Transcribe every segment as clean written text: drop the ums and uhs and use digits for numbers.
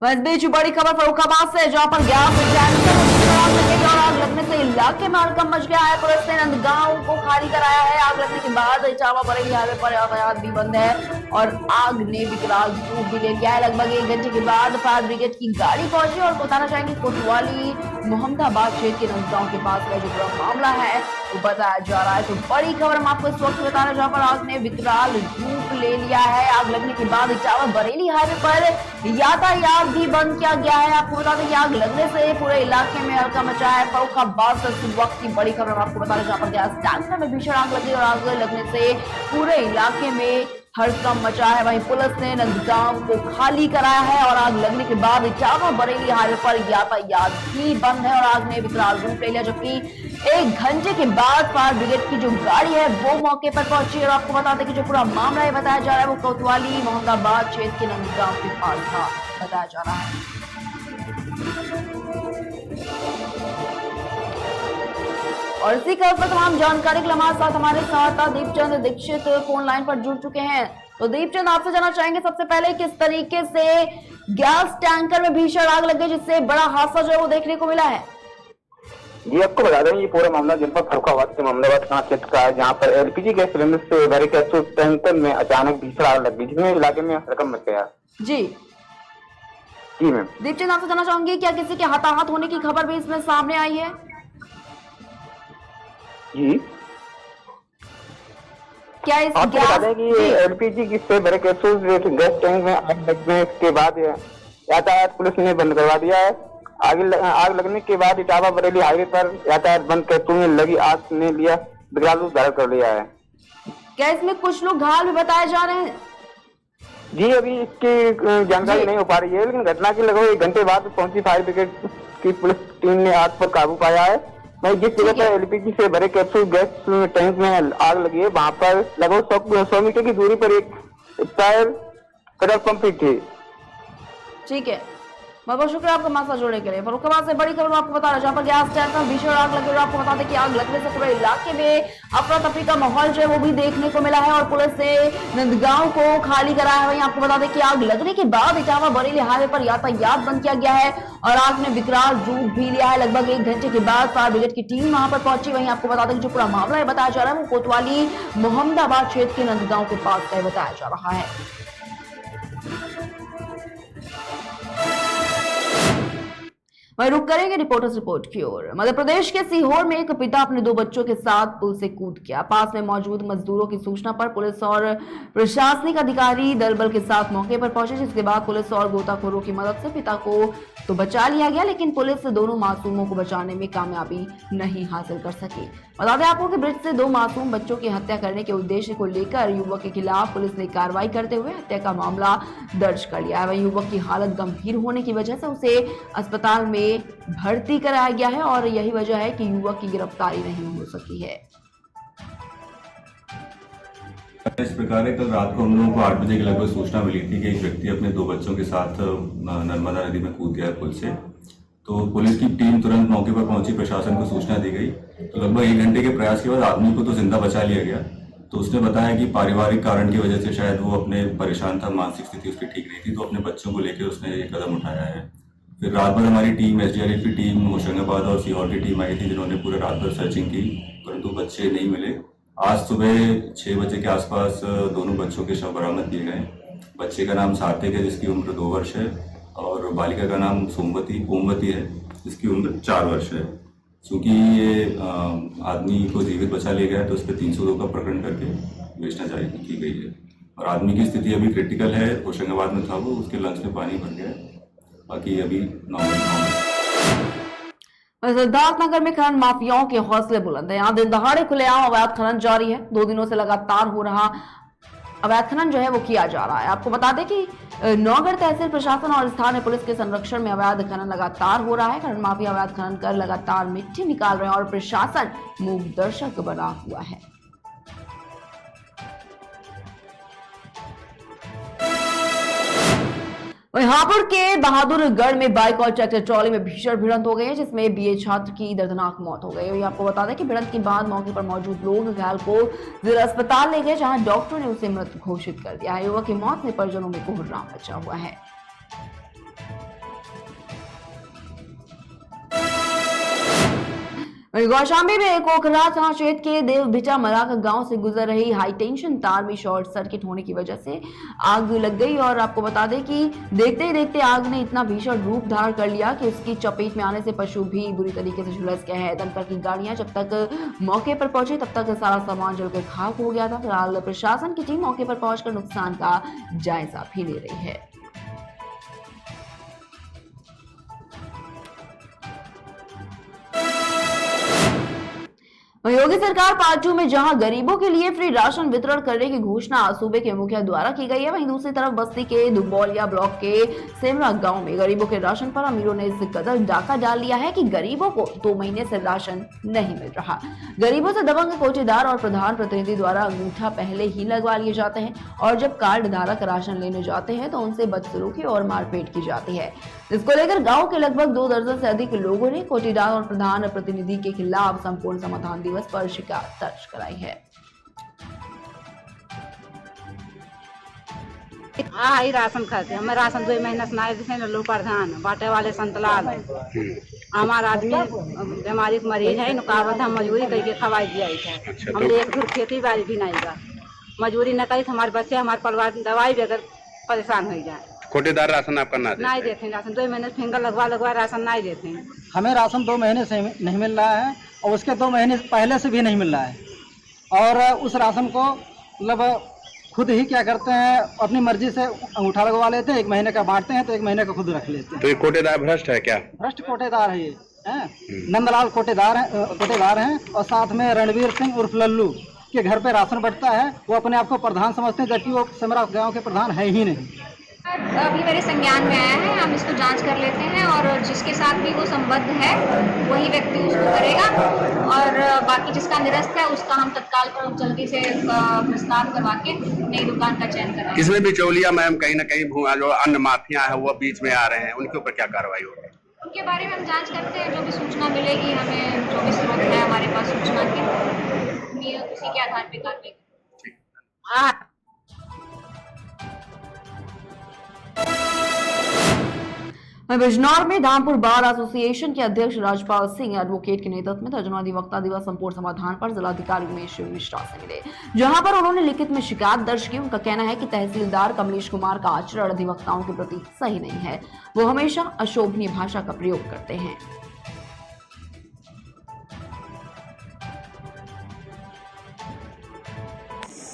इस बीच बड़ी खबर फर्रुखाबाद से, जहां पर गैस टैंकर और आग लगने से इलाके में हड़कंप मच गया है। पुलिस ने नंदगांव को खाली कराया है। आग लगने के बाद इटावा बरेली हाईवे पर यातायात भी बंद है और आग ने विकराल रूप भी ले लिया है। लगभग 1 घंटे के बाद फायर ब्रिगेड की गाड़ी पहुंची और बताना चाहेंगे कोतवाली मोहम्मदाबाद क्षेत्र के नंदगांव के पास का जो पूरा मामला है वो बताया जा रहा है। तो बड़ी खबर हम आपको इस वक्त बता रहे हैं, जहां पर आग ने विकराल रूप ले लिया है। आग लगने के बाद इटावा बरेली हाईवे पर यातायात भी बंद किया गया है। आपको बता दें कि आग लगने से पूरे इलाके में हड़कंप मचा है। फर्रुखाबाद से इस वक्त की बड़ी खबर हम आपको बता रहे हैं, जहां पर गैस टैंकर में भीषण आग लगी और आग लगने से पूरे इलाके में हड़कंप मचा है। वहीं पुलिस ने नंदगांव को खाली कराया है और आग लगने के बाद इटावा बरेली हाईवे पर यातायात भी बंद है और आग ने विकराल रूप ले लिया। जबकि 1 घंटे के बाद फायर ब्रिगेड की जो गाड़ी है वो मौके पर पहुंची और आपको बता दें कि जो पूरा मामला है बताया जा रहा है वो कोतवाली मोहम्मदाबाद क्षेत्र के नंदगांव के पास था बताया जा रहा है। और इसी खबर पर तमाम जानकारी के लिए हमारे साथ हमारे सहयोगी दीपचंद दीक्षित फोन लाइन पर जुड़ चुके हैं। तो दीपचंद, आपसे जानना चाहेंगे सबसे पहले किस तरीके से गैस टैंकर में भीषण आग लगी जिससे बड़ा हादसा जो है वो देखने को मिला है। जी, आपको बता दें ये पूरा मामला जनपद फर्रुखाबाद के मोहम्मदाबाद थाना क्षेत्र का है, जहाँ पर एलपीजी गैस सिलेंडर से भरे गैस टैंकर में अचानक भीषण आग लग गई, जिसमें इलाके में हड़कंप मच गया। जी जी मैम। दीपचंद, आपसे जानना चाहूंगी क्या किसी के हताहत होने की खबर भी इसमें सामने आई है? जी, क्या इस आपको बता दें कि एलपीजी से भरे गैस टैंक में आग लगने के बाद यातायात पुलिस ने बंद करवा दिया है। आग लगने के बाद इटावा बरेली हाईवे पर यातायात बंद करते हुए लगी आग ने लिया विकराल रूप धारण कर लिया है। क्या इसमें कुछ लोग घायल भी बताए जा रहे हैं? जी, अभी इसकी जानकारी नहीं हो पा रही है, लेकिन घटना के लगभग 1 घंटे बाद पहुंची फायर ब्रिगेड की पुलिस टीम ने आग पर काबू पाया है। वहीं जिस जगह पर एलपीजी से भरे कैप्सूल गैस टैंक में आग लगी है वहां पर लगभग 100 मीटर की दूरी पर एक टायर पेट्रोल पंप थी। ठीक है, बहुत बहुत शुक्रिया आपका हमारे साथ जुड़ने के लिए। फर्रुखाबाद से बड़ी खबर आपको बता रहा है, जहां पर गैस टैंकर भीषण आग लगी और आपको बता दें कि आग लगने से पूरे इलाके में अफरा तफरी का माहौल जो है वो भी देखने को मिला है और पुलिस ने नंदगांव को खाली कराया है। वहीं आपको बता दें कि आग लगने के बाद इटावा बरेली हाईवे पर यातायात बंद किया गया है और आग ने विकराल रूप भी लिया है। लगभग 1 घंटे के बाद फायर ब्रिगेड की टीम वहां पर पहुंची। वहीं आपको बता दें कि जो पूरा मामला है बताया जा रहा है वो कोतवाली मोहम्मदाबाद क्षेत्र के नंदगांव के पास का बताया जा रहा है। वहीं रुक करेंगे रिपोर्टर्स रिपोर्ट की ओर। मध्य प्रदेश के सीहोर में एक पिता अपने 2 बच्चों के साथ पुल से कूद गया। पास में मौजूद मजदूरों की सूचना पर पुलिस और प्रशासनिक अधिकारी दल बल के साथ मौके पर पहुंचे, जिसके बाद पुलिस और गोताखोरों की मदद से पिता को तो बचा लिया गया, लेकिन पुलिस दोनों मासूमों को बचाने में कामयाबी नहीं हासिल कर सकी। बता दें आपको कि ब्रिज से 2 मासूम बच्चों की हत्या करने के उद्देश्य को लेकर युवक के खिलाफ पुलिस ने कार्रवाई करते हुए हत्या का मामला दर्ज कर लिया है। वहीं युवक की हालत गंभीर होने की वजह से उसे अस्पताल में भर्ती कराया गया है और यही वजह है कि युवक की गिरफ्तारी नहीं हो सकी है। इस प्रकार है, कल रात को हम लोगों को 8 बजे के लगभग सूचना मिली थी कि एक व्यक्ति अपने 2 बच्चों के साथ नर्मदा नदी में कूद गया है पुल से। तो पुलिस की टीम तुरंत मौके पर पहुंची, प्रशासन को सूचना दी गई। तो लगभग 1 घंटे के प्रयास के बाद आदमी को तो जिंदा बचा लिया गया। तो उसने बताया कि पारिवारिक कारण की वजह से शायद वो अपने परेशान था, मानसिक स्थिति उसकी ठीक नहीं थी, तो अपने बच्चों को लेकर उसने ये कदम उठाया है। फिर रात भर हमारी टीम, एसडीआरएफ की टीम, होशंगाबाद और सीहोर की टीम आई थी, जिन्होंने पूरे रात भर सर्चिंग की, परंतु बच्चे नहीं मिले। आज सुबह 6 बजे के आसपास दोनों बच्चों के शव बरामद किए गए। बच्चे का नाम सात्विक है, जिसकी उम्र 2 वर्ष है, और बालिका का नाम ओमवती है, जिसकी उम्र 4 वर्ष है। चूँकि ये आदमी को जीवित बचा लिया गया है, तो उस पर 302 का प्रकरण करके विवेचना जारी की गई है। और आदमी की स्थिति अभी क्रिटिकल है, होशंगाबाद में था वो, उसके लंग्स में पानी भर गया है, बाकी अभी नॉर्मल। सिद्धार्थनगर में खनन माफियाओं के हौसले बुलंद है। यहाँ दिन दहाड़े खुलेआम अवैध खनन जारी है। 2 दिनों से लगातार हो रहा अवैध खनन जो है वो किया जा रहा है। आपको बता दें कि नौगढ़ तहसील प्रशासन और स्थानीय पुलिस के संरक्षण में अवैध खनन लगातार हो रहा है। खनन माफिया अवैध खनन कर लगातार मिट्टी निकाल रहे हैं और प्रशासन मूक दर्शक बना हुआ है। वहीं हापुड़ के बहादुरगढ़ में बाइक और ट्रैक्टर ट्रॉली में भीषण भिड़ंत हो गई है, जिसमें बीए छात्र की दर्दनाक मौत हो गई। वहीं आपको बता दें कि भिड़ंत के बाद मौके पर मौजूद लोग घायल को जिला अस्पताल ले गए, जहां डॉक्टरों ने उसे मृत घोषित कर दिया है। युवक की मौत ने परिजनों में कोहराम मचा हुआ है। वहीं कौशाम्बी में कोकरा थाना क्षेत्र के देवभिटा मलाका गांव से गुजर रही हाई टेंशन तार में शॉर्ट सर्किट होने की वजह से आग लग गई। और आपको बता दें कि देखते ही देखते आग ने इतना भीषण रूप धारण कर लिया कि उसकी चपेट में आने से पशु भी बुरी तरीके से झुलस गए हैं। दमकल की गाड़ियां जब तक मौके पर पहुंची तब तक सारा सामान जलकर खाक हो गया था। फिलहाल प्रशासन की टीम मौके पर पहुंचकर नुकसान का जायजा भी ले रही है। योगी सरकार पार्ट 2 में जहां गरीबों के लिए फ्री राशन वितरण करने की घोषणा सूबे के मुखिया द्वारा की गई है, वहीं दूसरी तरफ बस्ती के दुबौलिया ब्लॉक के सेमरा गांव में गरीबों के राशन पर अमीरों ने इस कदर डाका डाल लिया है कि गरीबों को 2 महीने से राशन नहीं मिल रहा। गरीबों से दबंग कोटेदार और प्रधान प्रतिनिधि द्वारा अंगूठा पहले ही लगवा लिए जाते हैं और जब कार्ड धारक राशन लेने जाते हैं तो उनसे बदसलूकी और मारपीट की जाती है, जिसको लेकर गाँव के लगभग 2 दर्जन से अधिक लोगों ने कोटेदार और प्रधान प्रतिनिधि के खिलाफ संपूर्ण समाधान दिवस पर शिकायत दर्ज कराई है। ही राशन खाते हमें राशन 2 महीना से नहीं दिखे लो प्रधान बाटे वाले संतलाल हमारा आदमी बीमारी के मरीज है नुकावत हम मजबूरी करके खवाई दिया है। हम एक दूर खेती बाड़ी भी नहीं का मजबूरी न करी हमारे बच्चे हमारे परिवार की दवाई भी अगर परेशान हो जाए। कोटेदार राशन आप करना नहीं देते राशन 2 महीने फिंगर लगवा राशन नहीं देते हैं। हमें राशन 2 महीने से नहीं मिल रहा है और उसके 2 महीने पहले से भी नहीं मिल रहा है। और उस राशन को मतलब खुद ही क्या करते हैं अपनी मर्जी से अंगूठा लगवा लेते हैं, 1 महीने का बांटते हैं तो 1 महीने का खुद रख लेते हैं। तो ये कोटेदार भ्रष्ट है क्या? भ्रष्ट कोटेदार है ये नंदलाल कोटेदार हैं और साथ में रणवीर सिंह उर्फ लल्लू के घर पे राशन बंटता है। वो अपने आप को प्रधान समझते हैं जबकि वो सेमरा गाँव के प्रधान है ही नहीं। अभी मेरे संज्ञान में आया है, हम इसको जांच कर लेते हैं और जिसके साथ भी वो संबद्ध है वही व्यक्ति उसको करेगा और बाकी जिसका निरस्त है उसका हम तत्काल पर जल्दी से प्रस्ताव करवा के नई दुकान का चयन कराएंगे। इसमें बिचौलिया मैम कहीं न कहीं जो अन्य माफिया है वो बीच में आ रहे हैं, उनके ऊपर क्या कार्रवाई होगी? उनके बारे में हम जांच करते हैं, जो भी सूचना मिलेगी हमें, जो भी स्रोत है हमारे पास सूचना के, उसी के आधार पर कार्रवाई। बिजनौर में धामपुर बार एसोसिएशन के अध्यक्ष राजपाल सिंह एडवोकेट के नेतृत्व में दर्जनों अधिवक्ता दिवस संपूर्ण समाधान पर जिलाधिकारी उमेश मिश्रा से मिले, जहां पर उन्होंने लिखित में शिकायत दर्ज की। उनका कहना है कि तहसीलदार कमलेश कुमार का आचरण अधिवक्ताओं के प्रति सही नहीं है, वो हमेशा अशोभनीय भाषा का प्रयोग करते हैं।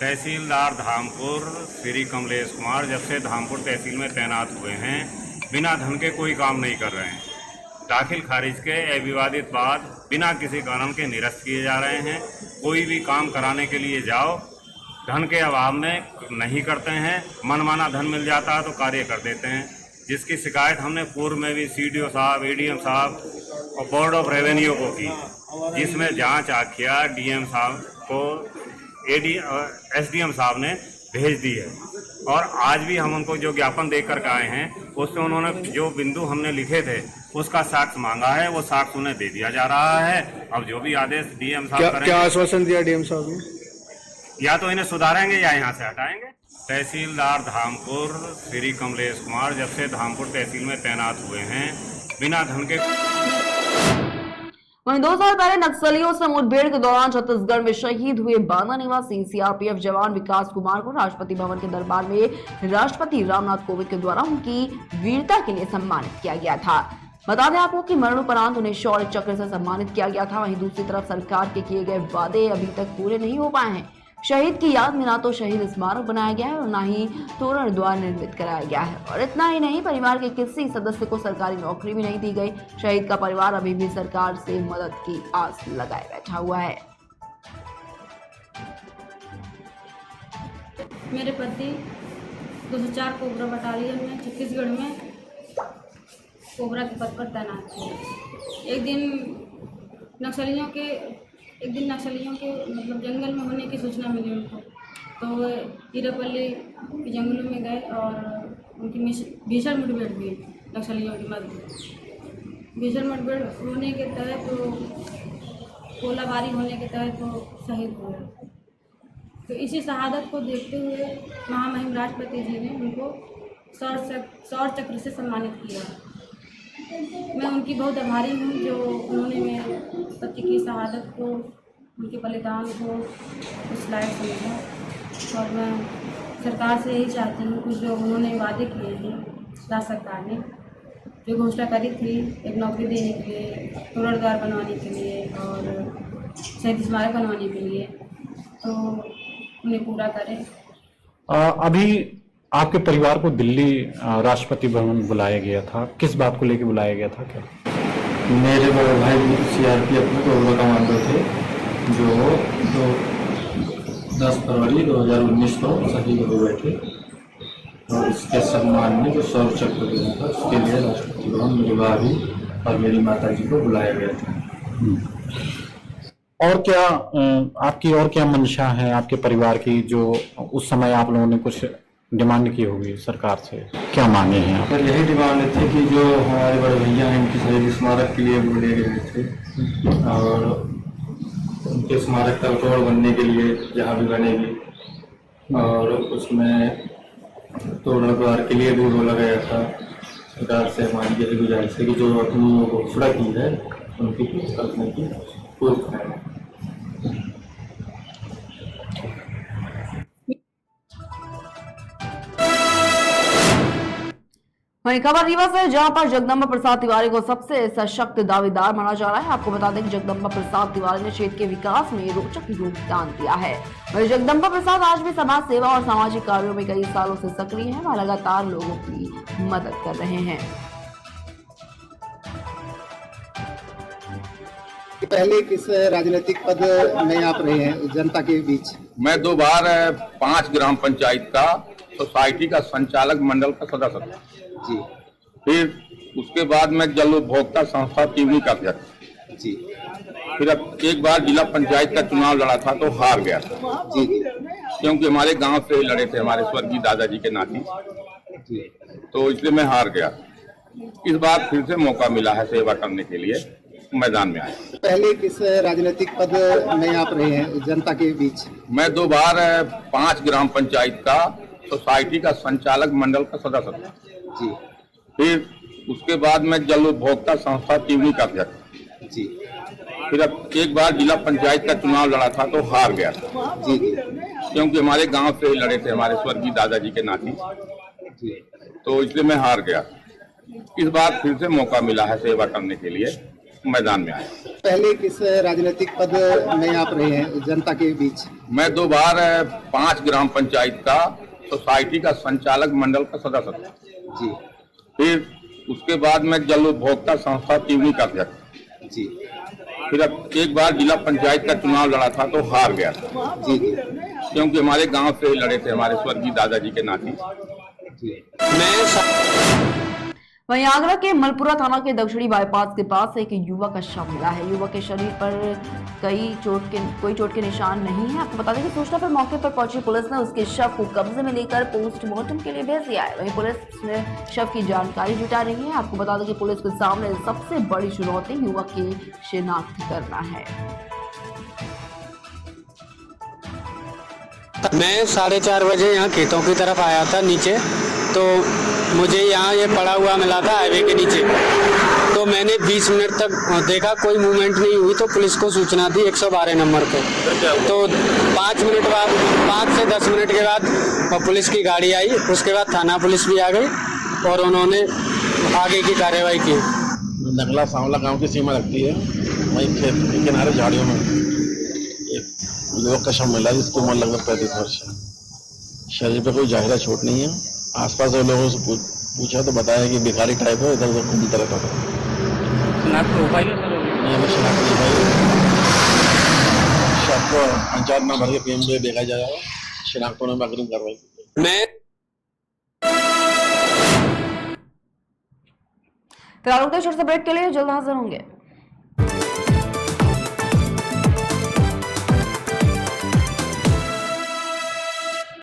तहसीलदार धामपुर श्री कमलेश कुमार जब से धामपुर तहसील में तैनात हुए हैं बिना धन के कोई काम नहीं कर रहे हैं। दाखिल खारिज के अविवादित बाद बिना किसी कारण के निरस्त किए जा रहे हैं। कोई भी काम कराने के लिए जाओ धन के अभाव में नहीं करते हैं, मनमाना धन मिल जाता है तो कार्य कर देते हैं, जिसकी शिकायत हमने पूर्व में भी सीडीओ साहब, एडीएम साहब और बोर्ड ऑफ रेवेन्यू को की, जिसमें जांच आखिया डीएम साहब को एसडीएम साहब ने भेज दी है। और आज भी हम उनको जो ज्ञापन देकर के आए हैं उसमें उन्होंने जो बिंदु हमने लिखे थे उसका साक्ष्य मांगा है, वो साक्ष्य उन्हें दे दिया जा रहा है। अब जो भी आदेश डीएम साहब करेंगे, क्या आश्वासन दिया डीएम साहब ने? या तो इन्हें सुधारेंगे या यहाँ से हटाएंगे। तहसीलदार धामपुर श्री कमलेश कुमार जब से धामपुर तहसील में तैनात हुए हैं बिना धन के। वहीं 2 साल पहले नक्सलियों से मुठभेड़ के दौरान छत्तीसगढ़ में शहीद हुए बांदा निवासी सीआरपीएफ जवान विकास कुमार को राष्ट्रपति भवन के दरबार में राष्ट्रपति रामनाथ कोविंद के द्वारा उनकी वीरता के लिए सम्मानित किया गया था। बता दें आपको कि मरणोपरांत उन्हें शौर्य चक्र से सम्मानित किया गया था। वहीं दूसरी तरफ सरकार के किए गए वादे अभी तक पूरे नहीं हो पाए हैं। शहीद की याद में ना तो शहीद स्मारक बनाया गया है और ना ही तोरण द्वार निर्मित कराया गया है। और इतना ही नहीं, परिवार के किसी सदस्य को सरकारी नौकरी भी नहीं दी गई। शहीद का परिवार अभी भी सरकार से मदद की आस लगाए बैठा हुआ है। मेरे पति 204 कोबरा बटालियन में छत्तीसगढ़ में कोबरा के पद पर तैनात थे। एक दिन नक्सलियों के मतलब जंगल में होने की सूचना मिली उनको, तो वो हीरापल्ली के जंगलों में गए और उनकी भीषण मुठभेड़ हुई नक्सलियों के मध्य। भीषण मुठभेड़ होने के तहत तो गोलाबारी होने के तहत तो शहीद हुए। तो इसी शहादत को देखते हुए महामहिम राष्ट्रपति जी ने उनको शौर्य चक्र से सम्मानित किया। मैं उनकी बहुत आभारी हूँ जो उन्होंने मेरे पति की शहादत को, उनके बलिदान को उस लायक समझा। और मैं सरकार से यही चाहती हूँ कि जो उन्होंने वादे किए हैं, राज्य सरकार ने जो घोषणा करी थी एक नौकरी देने के लिए, करोड़ द्वार बनवाने के लिए और शहीद स्मारक बनवाने के लिए, तो उन्हें पूरा करें। अभी आपके परिवार को दिल्ली राष्ट्रपति भवन बुलाया गया था, किस बात को लेकर बुलाया गया था? क्या मेरे बड़े भाई सीआरपीएफ में कोबरा कमांडो थे जो 10 फरवरी 2019 को शहीद हो गए थे, और इसके सम्मान में जो शौर्य चक्र दिया था उसके लिए राष्ट्रपति भवन मेरी भाभी और मेरी माता जी को बुलाया गया था। और क्या आपकी और क्या मंशा है आपके परिवार की, जो उस समय आप लोगों ने कुछ डिमांड की होगी सरकार से, क्या मांगे हैं आप? पर यही डिमांड थी कि जो हमारे बड़े भैया हैं उनकी शहीद स्मारक के लिए बुलाए गए थे, और उनके स्मारक का रोड बनने के लिए जहाँ भी बनेगी, और उसमें तोरण द्वार के लिए भी बोला गया था। सरकार से हमारी यही गुजारिश है कि जो अपनी घोषणा की है उनकी करने की पूरी करें। वहीं खबर रीवा से, जहां पर जगदम्बा प्रसाद तिवारी को सबसे सशक्त दावेदार माना जा रहा है। आपको बता दें कि जगदम्बा प्रसाद तिवारी ने क्षेत्र के विकास में रोचक योगदान दिया है। वहीं जगदम्बा प्रसाद आज भी समाज सेवा और सामाजिक कार्यों में कई सालों से सक्रिय हैं और लगातार लोगों की मदद कर रहे हैं। पहले किस राजनीतिक पद में आप रहे हैं जनता के बीच? मैं 2 बार 5 ग्राम पंचायत का सोसाइटी का संचालक मंडल का सदस्य था जी। फिर उसके बाद मैं जल उपभोक्ता संस्था टीवी का अध्यक्ष जी। फिर अब एक बार जिला पंचायत का चुनाव लड़ा था तो हार गया था जी। क्योंकि हमारे गांव से ही लड़े थे हमारे स्वर्गीय दादाजी के नाती जी, तो इसलिए मैं हार गया। इस बार फिर से मौका मिला है सेवा करने के लिए, मैदान में आया। पहले किस राजनीतिक पद में आप रहे हैं जनता के बीच? मैं 2 बार 5 ग्राम पंचायत का सोसाइटी का संचालक मंडल का सदस्य था जी। फिर उसके बाद मैं जल उपभोक्ता संस्था टीवी का अध्यक्ष जी। फिर अब एक बार जिला पंचायत का चुनाव लड़ा था तो हार गया था जी। क्योंकि हमारे गांव से ही लड़े थे हमारे स्वर्गीय दादाजी के नाती जी, तो इसलिए मैं हार गया। इस बार फिर से मौका मिला है सेवा करने के लिए, मैदान में आया। पहले किस राजनीतिक पद में आप रहे हैं जनता के बीच? मैं 2 बार 5 ग्राम पंचायत का सोसाइटी का संचालक मंडल का सदस्य था जी। फिर उसके बाद मैं जल उपभोक्ता संस्था टीवी का अध्यक्ष जी। फिर अब एक बार जिला पंचायत का चुनाव लड़ा था तो हार गया था जी। क्योंकि हमारे गांव से ही लड़े थे हमारे स्वर्गीय दादाजी के नाती जी। वहीं आगरा के मलपुरा थाना के दक्षिणी बाईपास के पास एक युवक का शव मिला है। युवक के शरीर पर कोई चोट के निशान नहीं है। आपको बता दें कि सूचना पर मौके पर पहुंची पुलिस ने उसके शव को कब्जे में लेकर पोस्टमार्टम के लिए भेज दिया है। वहीं पुलिस ने शव की जानकारी जुटा रही है। आपको बता दें कि पुलिस के सामने सबसे बड़ी चुनौती युवक की शिनाख्त करना है। मैं 4:30 बजे यहाँ खेतों की तरफ आया था नीचे, तो मुझे यहाँ ये पड़ा हुआ मिला था हाईवे के नीचे। तो मैंने 20 मिनट तक देखा, कोई मूवमेंट नहीं हुई, तो पुलिस को सूचना दी 112 नंबर पे। तो 5 मिनट बाद, 5 से 10 मिनट के बाद पुलिस की गाड़ी आई। उसके बाद थाना पुलिस भी आ गई और उन्होंने आगे की कार्रवाई की। नगला सांवला गांव की सीमा लगती है, वहीं खेत के किनारे झाड़ियों में एक युवक का शव मिला जिसकी उम्र लगभग 35 वर्ष है। शरीर पे कोई जाहिरा चोट नहीं है। आसपास के लोगों से पूछा तो बताया कि भिखारी टाइप है, इधर उधर घूमता रहता था। शव को पंचायत में भर के पीएमजे देखा जाएगा, शिनाख्त होने में अग्रिम कार्रवाई। फिलहाल छोटे से ब्रेक के लिए जल्द हाजिर होंगे।